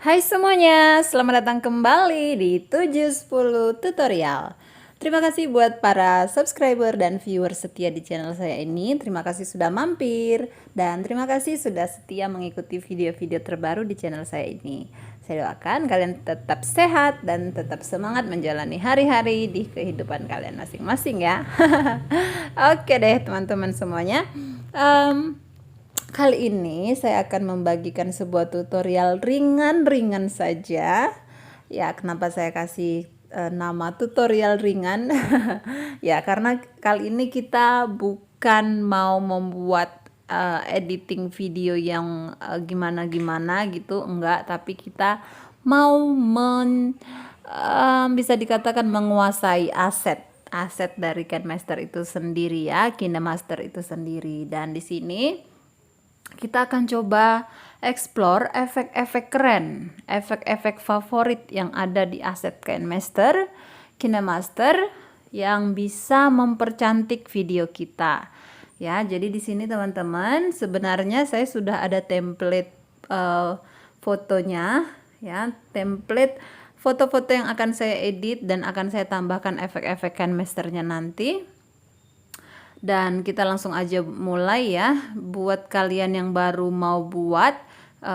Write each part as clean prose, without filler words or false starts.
Hai semuanya, selamat datang kembali di 710 Tutorial. Terima kasih buat para subscriber dan viewer setia di channel saya ini. Terima kasih sudah mampir dan terima kasih sudah setia mengikuti video-video terbaru di channel saya ini. Saya doakan kalian tetap sehat dan tetap semangat menjalani hari-hari di kehidupan kalian masing-masing ya. Oke deh teman-teman semuanya. Kali ini saya akan membagikan sebuah tutorial ringan-ringan saja. Ya, kenapa saya kasih nama tutorial ringan? Ya, karena kali ini kita bukan mau membuat editing video yang gimana-gimana gitu, enggak, tapi kita mau bisa dikatakan menguasai aset dari KineMaster itu sendiri ya, KineMaster itu sendiri. Dan di sini kita akan coba explore efek-efek keren, efek-efek favorit yang ada di aset KineMaster yang bisa mempercantik video kita. Ya, jadi di sini teman-teman, sebenarnya saya sudah ada template fotonya, ya, template foto-foto yang akan saya edit dan akan saya tambahkan efek-efek KineMaster-nya nanti. Dan kita langsung aja mulai ya. Buat kalian yang baru mau buat,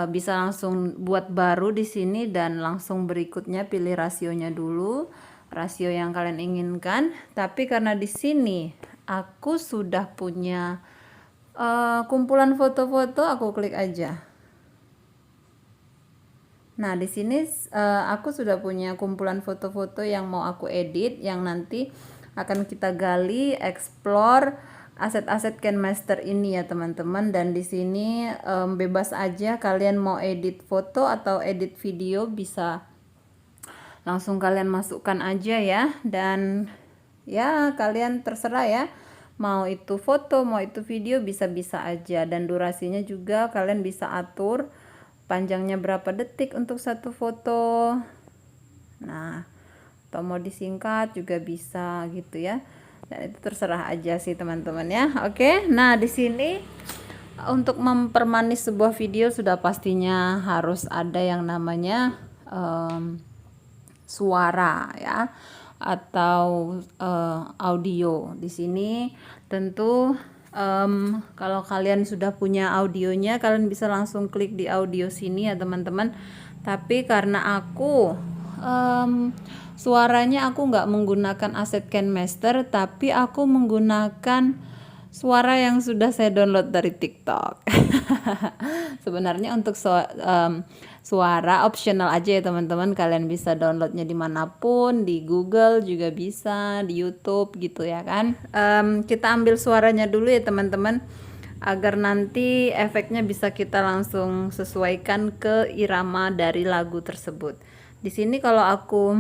bisa langsung buat baru di sini dan langsung berikutnya pilih rasionya dulu, rasio yang kalian inginkan. Tapi karena di sini aku sudah punya kumpulan foto-foto, aku klik aja. Nah, di sini aku sudah punya kumpulan foto-foto yang mau aku edit, yang nanti akan kita gali, explore aset-aset KineMaster ini ya teman-teman. Dan di sini bebas aja kalian mau edit foto atau edit video, bisa langsung kalian masukkan aja ya. Dan ya kalian terserah ya, mau itu foto mau itu video, bisa-bisa aja. Dan durasinya juga kalian bisa atur panjangnya berapa detik untuk satu foto. Nah, atau mau disingkat juga bisa gitu ya. Dan itu terserah aja sih teman-teman ya. Oke, nah di sini untuk mempermanis sebuah video sudah pastinya harus ada yang namanya suara ya, atau audio. Di sini tentu kalau kalian sudah punya audionya, kalian bisa langsung klik di audio sini ya teman-teman. Tapi karena aku suaranya aku nggak menggunakan aset KineMaster, tapi aku menggunakan suara yang sudah saya download dari TikTok. Sebenarnya untuk suara optional aja ya teman-teman, kalian bisa downloadnya dimanapun, di Google juga bisa, di YouTube gitu ya kan. Kita ambil suaranya dulu ya teman-teman, agar nanti efeknya bisa kita langsung sesuaikan ke irama dari lagu tersebut. Di sini kalau aku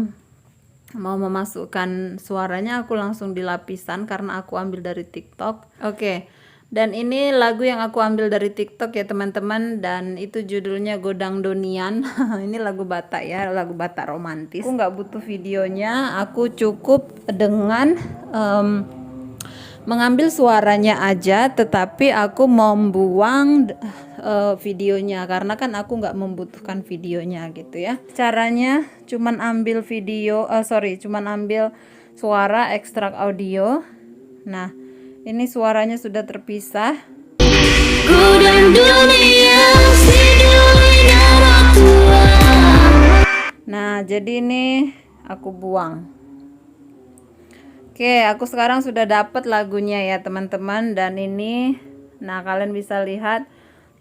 mau memasukkan suaranya, aku langsung di lapisan karena aku ambil dari TikTok. Oke. Dan ini lagu yang aku ambil dari TikTok ya teman-teman, dan itu judulnya Godang Donian. Ini lagu Batak ya, lagu Batak romantis. Aku nggak butuh videonya, aku cukup dengan mengambil suaranya aja, tetapi aku membuang videonya karena kan aku nggak membutuhkan videonya gitu ya. Caranya cuman ambil cuman ambil suara, ekstrak audio. Nah, ini suaranya sudah terpisah. Nah, jadi ini aku buang. Oke, aku sekarang sudah dapat lagunya ya teman-teman. Dan ini, nah kalian bisa lihat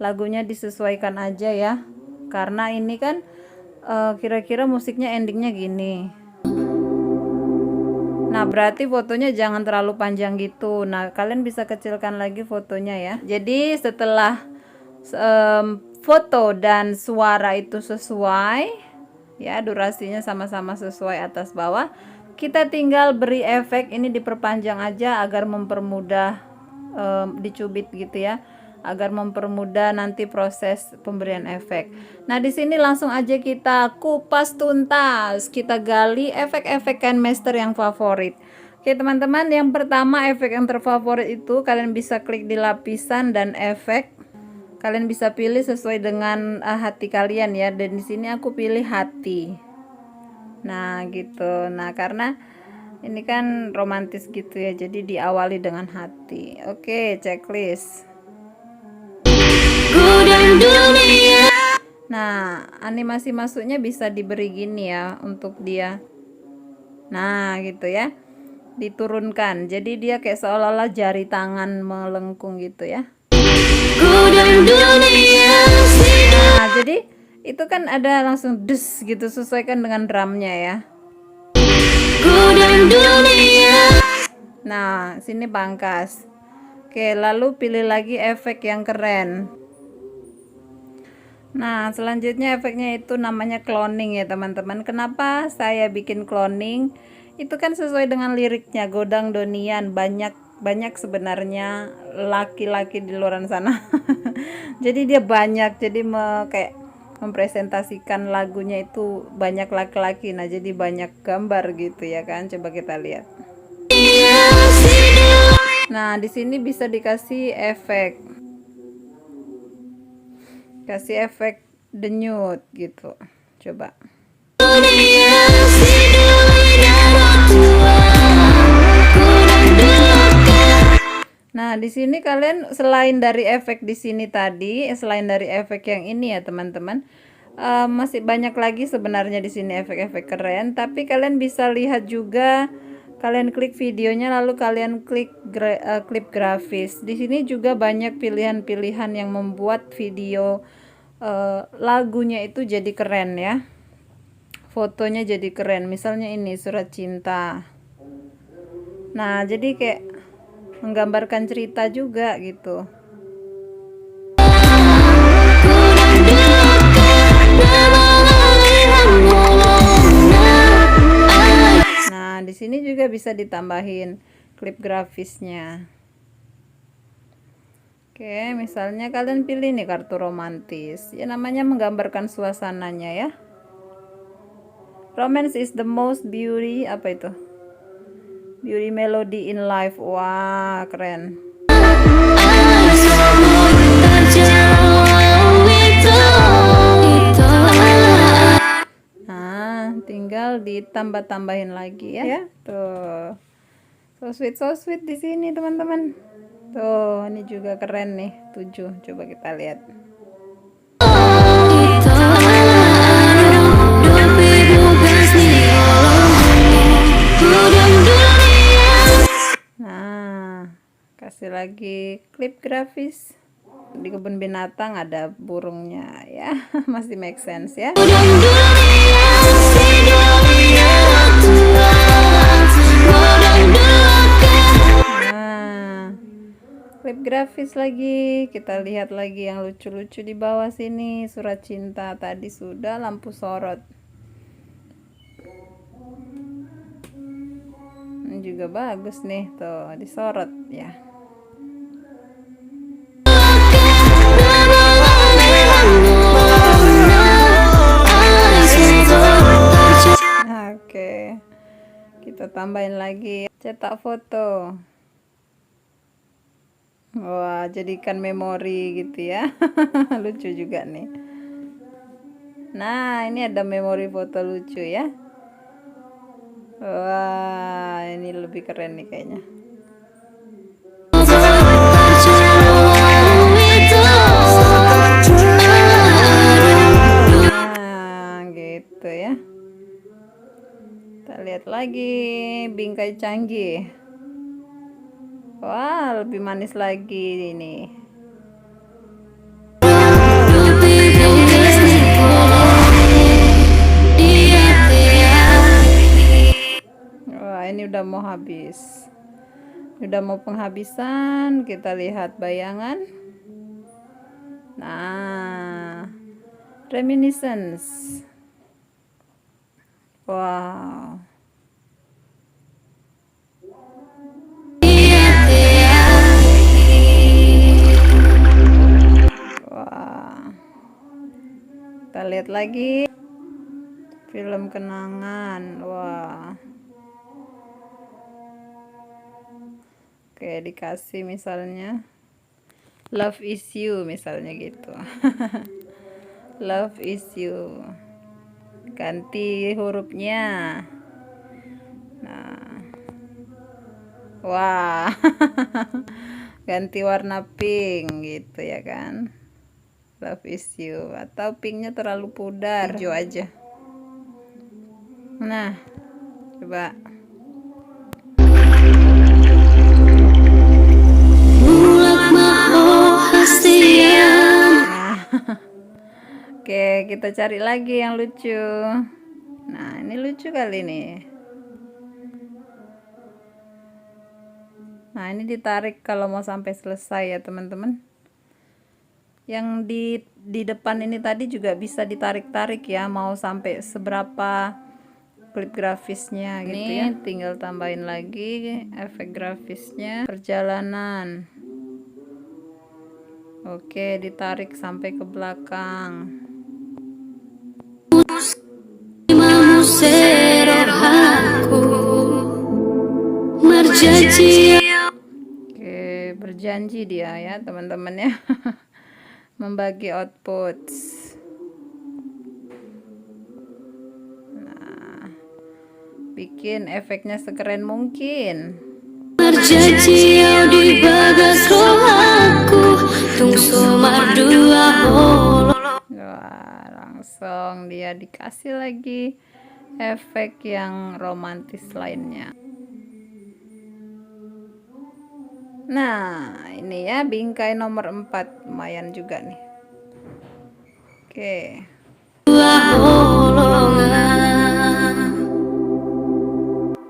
lagunya disesuaikan aja ya, karena ini kan kira-kira musiknya endingnya gini. Nah, berarti fotonya jangan terlalu panjang gitu. Nah, kalian bisa kecilkan lagi fotonya ya. Jadi setelah foto dan suara itu sesuai ya, durasinya sama-sama sesuai atas bawah, kita tinggal beri efek. Ini diperpanjang aja agar mempermudah, dicubit gitu ya, agar mempermudah nanti proses pemberian efek. Nah, di sini langsung aja kita kupas tuntas, kita gali efek-efek KineMaster yang favorit. Oke teman-teman, yang pertama efek yang terfavorit itu kalian bisa klik di lapisan dan efek. Kalian bisa pilih sesuai dengan hati kalian ya. Dan di sini aku pilih hati. Nah, gitu. Nah, karena ini kan romantis gitu ya. Jadi diawali dengan hati. Oke, checklist. Nah, animasi masuknya bisa diberi gini ya untuk dia. Nah, gitu ya. Diturunkan. Jadi dia kayak seolah-olah jari tangan melengkung gitu ya. Nah, jadi itu kan ada langsung des gitu, sesuaikan dengan drumnya ya. Nah, sini pangkas. Oke, lalu pilih lagi efek yang keren. Nah, selanjutnya efeknya itu namanya cloning ya teman-teman. Kenapa saya bikin cloning? Itu kan sesuai dengan liriknya, Godang Donian, banyak sebenarnya laki-laki di luar sana. Jadi dia banyak, jadi kayak mempresentasikan lagunya itu banyak laki-laki. Nah, jadi banyak gambar gitu ya kan. Coba kita lihat. Nah, di sini bisa dikasih efek. Kasih efek denyut gitu. Coba. Nah, di sini kalian selain dari efek di sini tadi, selain dari efek yang ini ya teman-teman, masih banyak lagi sebenarnya di sini efek-efek keren. Tapi kalian bisa lihat juga, kalian klik videonya lalu kalian klik klip grafis. Di sini juga banyak pilihan-pilihan yang membuat video lagunya itu jadi keren ya. Fotonya jadi keren. Misalnya ini surat cinta. Nah, jadi kayak menggambarkan cerita juga gitu. Nah, di sini juga bisa ditambahin klip grafisnya. Oke, misalnya kalian pilih nih kartu romantis. Ya namanya menggambarkan suasananya ya. Romance is the most beauty, apa itu? Beauty melody in life. Wah, keren. Nah, tinggal ditambah-tambahin lagi ya. Tuh. So sweet di sini, teman-teman. Tuh, ini juga keren nih. 7. Coba kita lihat. Nah, kasih lagi klip grafis. Di kebun binatang ada burungnya ya. Masih make sense ya. Nah, klip grafis lagi. Kita lihat lagi yang lucu-lucu di bawah sini. Surat cinta tadi sudah, lampu sorot. Ini juga bagus nih, tuh disorot ya. Oke, kita tambahin lagi cetak foto. Wah, jadikan memori gitu ya. Lucu juga nih. Nah, ini ada memori foto lucu ya. Wah, ini lebih keren nih kayaknya. Nah, gitu ya. Kita lihat lagi bingkai canggih. Wah, lebih manis lagi ini. Wah, ini udah mau habis. Udah mau penghabisan. Kita lihat bayangan. Nah, reminiscence. Wow. Wah. Kita lihat lagi film kenangan. Wah. Oke, dikasih misalnya Love is you misalnya gitu. Love is you. Ganti hurufnya. Nah. Wah. Ganti warna pink gitu ya kan. Love is you. Atau pinknya terlalu pudar, hijau aja. Nah, coba. Nah. Oke, kita cari lagi yang lucu. Nah, ini lucu kali nih. Nah, ini ditarik kalau mau sampai selesai ya, teman-teman. Yang di depan ini tadi juga bisa ditarik-tarik ya, mau sampai seberapa klip grafisnya gitu ya. Tinggal tambahin lagi efek grafisnya, perjalanan. Oke, ditarik sampai ke belakang. Oke, berjanji dia ya teman-teman ya. Membagi output. Nah, bikin efeknya sekeren mungkin. Berjanji di bagas rohaku tung somar dua holo. Wah, langsung dia dikasih lagi efek yang romantis lainnya. Nah, ini ya bingkai nomor 4, lumayan juga nih. Oke.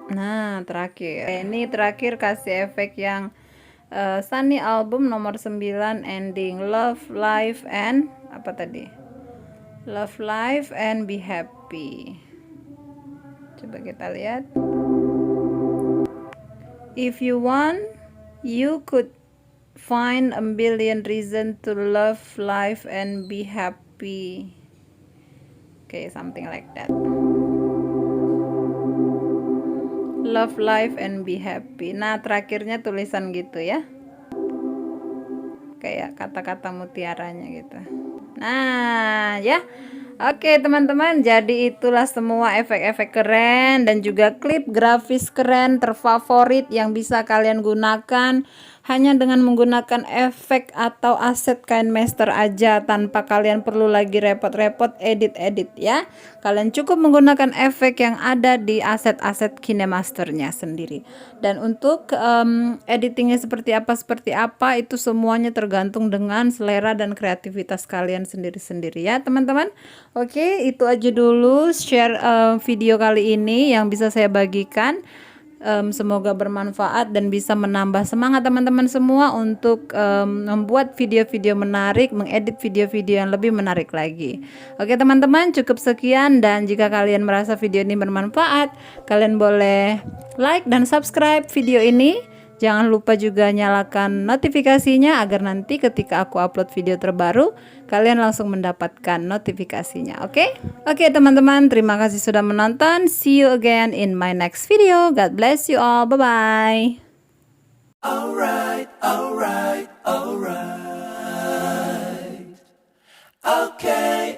Nah, terakhir. Ini terakhir kasih efek yang Sunny album nomor 9 ending Love, Life and apa tadi? Love, Life and Be Happy. Coba kita lihat. If you want, you could find a billion reasons to love life and be happy. Okay, something like that. Love life and be happy. Nah, terakhirnya tulisan gitu ya. Kayak kata-kata mutiaranya gitu. Nah, ya. Oke teman-teman, jadi itulah semua efek-efek keren dan juga klip grafis keren terfavorit yang bisa kalian gunakan hanya dengan menggunakan efek atau aset KineMaster aja, tanpa kalian perlu lagi repot-repot edit-edit ya. Kalian cukup menggunakan efek yang ada di aset-aset KineMasternya sendiri. Dan untuk editingnya seperti apa itu semuanya tergantung dengan selera dan kreativitas kalian sendiri-sendiri ya teman-teman. Oke, itu aja dulu share video kali ini yang bisa saya bagikan. Semoga bermanfaat dan bisa menambah semangat teman-teman semua untuk membuat video-video menarik, mengedit video-video yang lebih menarik lagi. Oke teman-teman, cukup sekian, dan jika kalian merasa video ini bermanfaat, kalian boleh like dan subscribe video ini. Jangan lupa juga nyalakan notifikasinya agar nanti ketika aku upload video terbaru, kalian langsung mendapatkan notifikasinya. Oke? Oke teman-teman, terima kasih sudah menonton. See you again in my next video. God bless you all. Bye-bye. Alright. Okay.